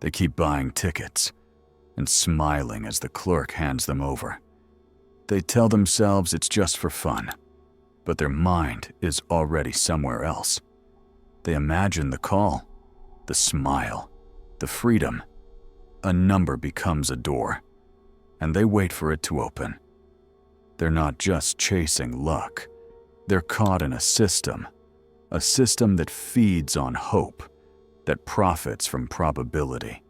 They keep buying tickets and smiling as the clerk hands them over. They tell themselves it's just for fun, but their mind is already somewhere else. They imagine the call, the smile, the freedom. A number becomes a door, and they wait for it to open. They're not just chasing luck. They're caught in a system that feeds on hope, that profits from probability,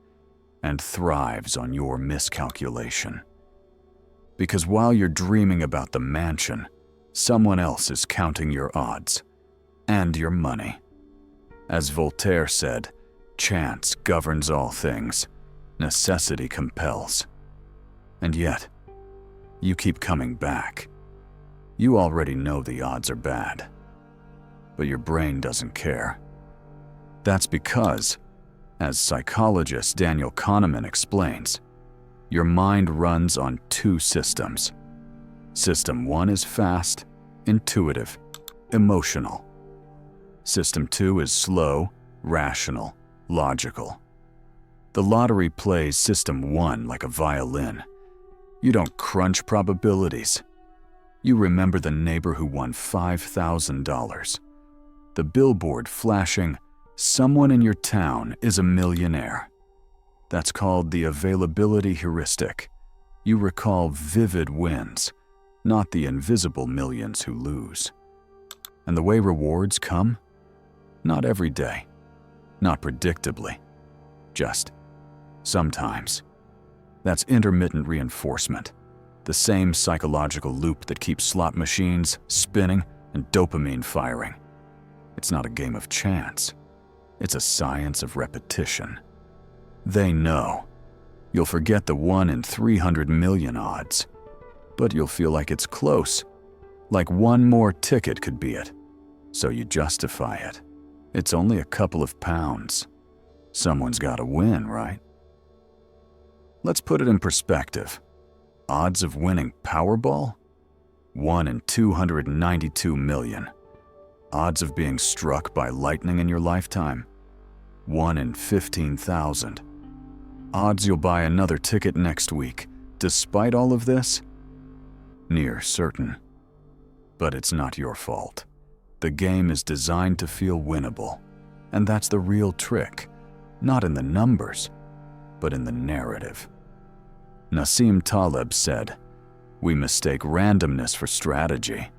and thrives on your miscalculation. Because while you're dreaming about the mansion, someone else is counting your odds and your money. As Voltaire said, chance governs all things, necessity compels. And yet, you keep coming back. You already know the odds are bad, but your brain doesn't care. That's because, as psychologist Daniel Kahneman explains, your mind runs on two systems. System 1 is fast, intuitive, emotional. System 2 is slow, rational, logical. The lottery plays System 1 like a violin. You don't crunch probabilities. You remember the neighbor who won $5,000. The billboard flashing, "Someone in your town is a millionaire." That's called the availability heuristic. You recall vivid wins, not the invisible millions who lose. And the way rewards come? Not every day, not predictably, just sometimes. That's intermittent reinforcement, the same psychological loop that keeps slot machines spinning and dopamine firing. It's not a game of chance. It's a science of repetition. They know. You'll forget the 1 in 300 million odds, but you'll feel like it's close, like one more ticket could be it. So you justify it. It's only a couple of pounds. Someone's got to win, right? Let's put it in perspective. Odds of winning Powerball? 1 in 292 million. Odds of being struck by lightning in your lifetime? 1 in 15,000. Odds you'll buy another ticket next week, despite all of this? Near certain. But it's not your fault. The game is designed to feel winnable, and that's the real trick, not in the numbers, but in the narrative. Nassim Taleb said, "We mistake randomness for strategy.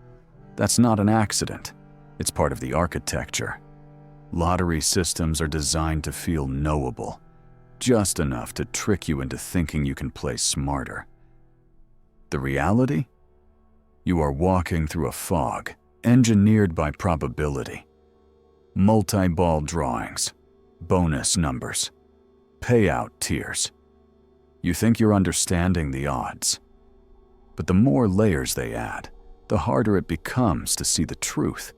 That's not an accident. It's part of the architecture. Lottery systems are designed to feel knowable, just enough to trick you into thinking you can play smarter. The reality? You are walking through a fog engineered by probability. Multi-ball drawings, bonus numbers, payout tiers. You think you're understanding the odds, but the more layers they add, the harder it becomes to see the truth.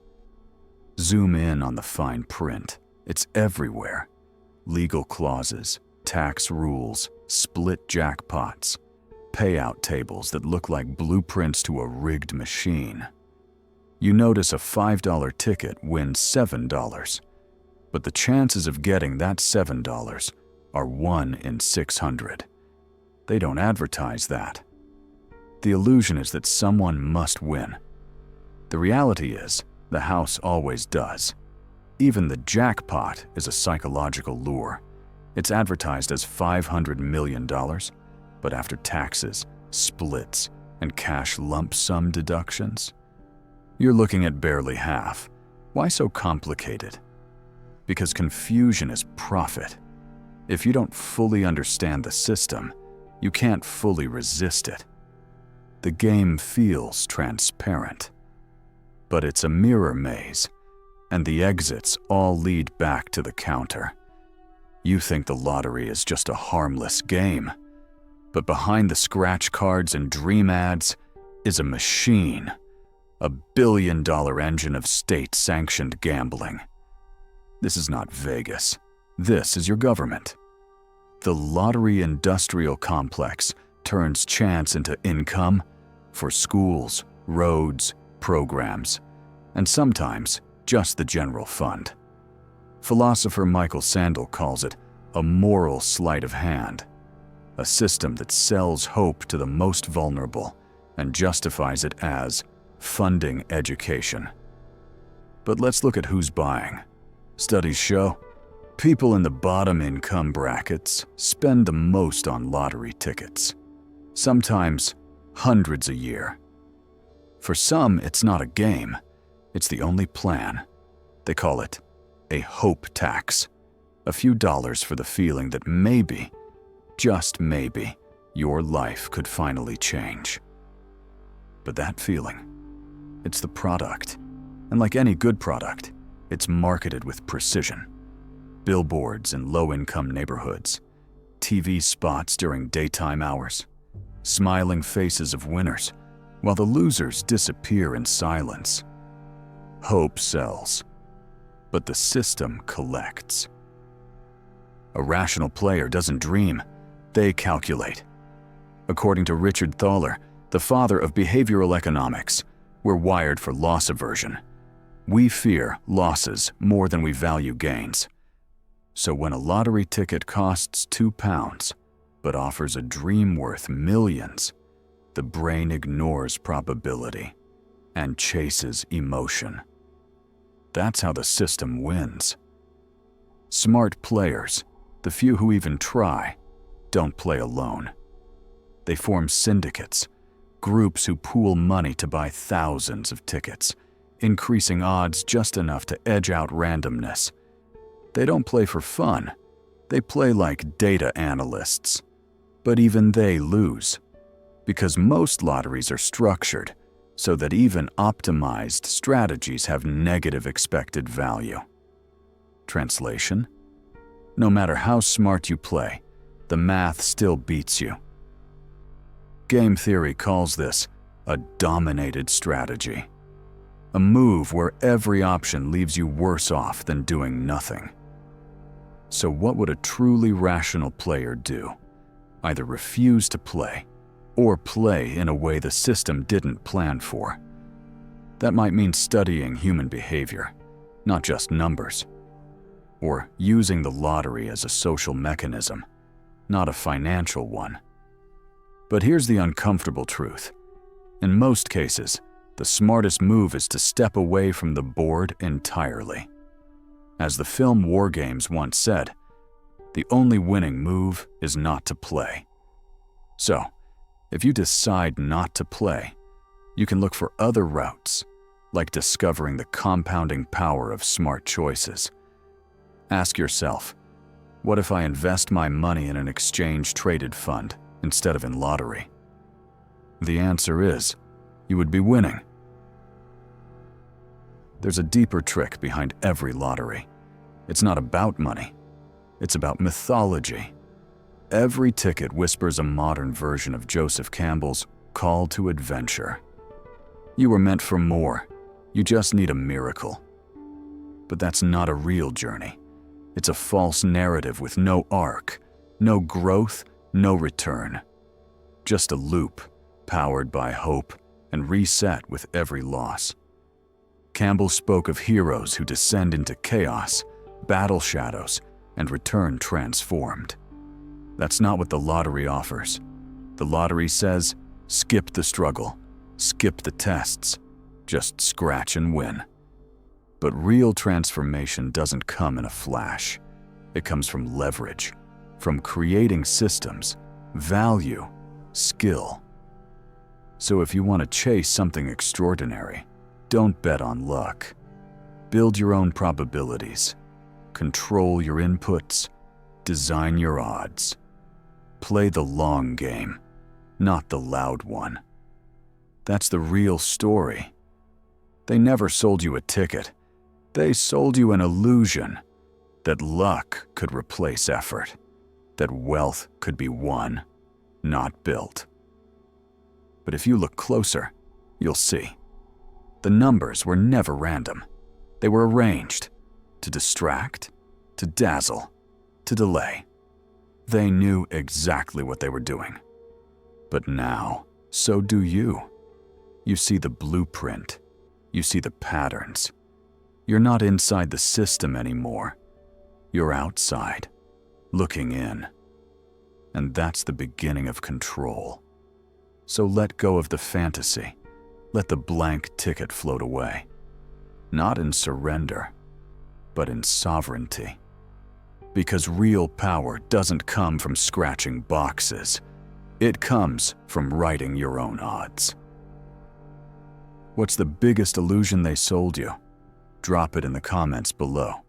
Zoom in on the fine print. It's everywhere. Legal clauses, tax rules, split jackpots, payout tables that look like blueprints to a rigged machine. You notice a $5 ticket wins $7, but the chances of getting that $7 are 1 in 600. They don't advertise that. The illusion is that someone must win. The reality is, the house always does. Even the jackpot is a psychological lure. It's advertised as $500 million, but after taxes, splits, and cash lump sum deductions, you're looking at barely half. Why so complicated? Because confusion is profit. If you don't fully understand the system, you can't fully resist it. The game feels transparent, but it's a mirror maze, and the exits all lead back to the counter. You think the lottery is just a harmless game, but behind the scratch cards and dream ads is a machine, a billion-dollar engine of state-sanctioned gambling. This is not Vegas. This is your government. The lottery industrial complex turns chance into income for schools, roads, programs, and sometimes just the general fund. Philosopher Michael Sandel calls it a moral sleight of hand, a system that sells hope to the most vulnerable and justifies it as funding education. But let's look at who's buying. Studies show people in the bottom income brackets spend the most on lottery tickets, sometimes hundreds a year. For some, it's not a game, it's the only plan. They call it a hope tax, a few dollars for the feeling that maybe, just maybe, your life could finally change. But that feeling, it's the product. And like any good product, it's marketed with precision. Billboards in low-income neighborhoods, TV spots during daytime hours, smiling faces of winners, while the losers disappear in silence. Hope sells, but the system collects. A rational player doesn't dream, they calculate. According to Richard Thaler, the father of behavioral economics, we're wired for loss aversion. We fear losses more than we value gains. So when a lottery ticket costs £2 but offers a dream worth millions, the brain ignores probability and chases emotion. That's how the system wins. Smart players, the few who even try, don't play alone. They form syndicates, groups who pool money to buy thousands of tickets, increasing odds just enough to edge out randomness. They don't play for fun. They play like data analysts. But even they lose, because most lotteries are structured so that even optimized strategies have negative expected value. Translation: no matter how smart you play, the math still beats you. Game theory calls this a dominated strategy, a move where every option leaves you worse off than doing nothing. So what would a truly rational player do? Either refuse to play, or play in a way the system didn't plan for. That might mean studying human behavior, not just numbers, or using the lottery as a social mechanism, not a financial one. But here's the uncomfortable truth. In most cases, the smartest move is to step away from the board entirely. As the film War Games once said, the only winning move is not to play. So, if you decide not to play, you can look for other routes, like discovering the compounding power of smart choices. Ask yourself, what if I invest my money in an exchange-traded fund instead of in lottery? The answer is, you would be winning. There's a deeper trick behind every lottery. It's not about money. It's about mythology. Every ticket whispers a modern version of Joseph Campbell's call to adventure. You were meant for more. You just need a miracle. But that's not a real journey. It's a false narrative with no arc, no growth, no return. Just a loop, powered by hope and reset with every loss. Campbell spoke of heroes who descend into chaos, battle shadows, and return transformed. That's not what the lottery offers. The lottery says, skip the struggle, skip the tests, just scratch and win. But real transformation doesn't come in a flash. It comes from leverage, from creating systems, value, skill. So if you want to chase something extraordinary, don't bet on luck. Build your own probabilities. Control your inputs. Design your odds. Play the long game, not the loud one. That's the real story. They never sold you a ticket. They sold you an illusion that luck could replace effort, that wealth could be won, not built. But if you look closer, you'll see. The numbers were never random. They were arranged to distract, to dazzle, to delay. They knew exactly what they were doing. But now, so do you. You see the blueprint. You see the patterns. You're not inside the system anymore. You're outside, looking in. And that's the beginning of control. So let go of the fantasy. Let the blank ticket float away. Not in surrender, but in sovereignty. Because real power doesn't come from scratching boxes. It comes from writing your own odds. What's the biggest illusion they sold you? Drop it in the comments below.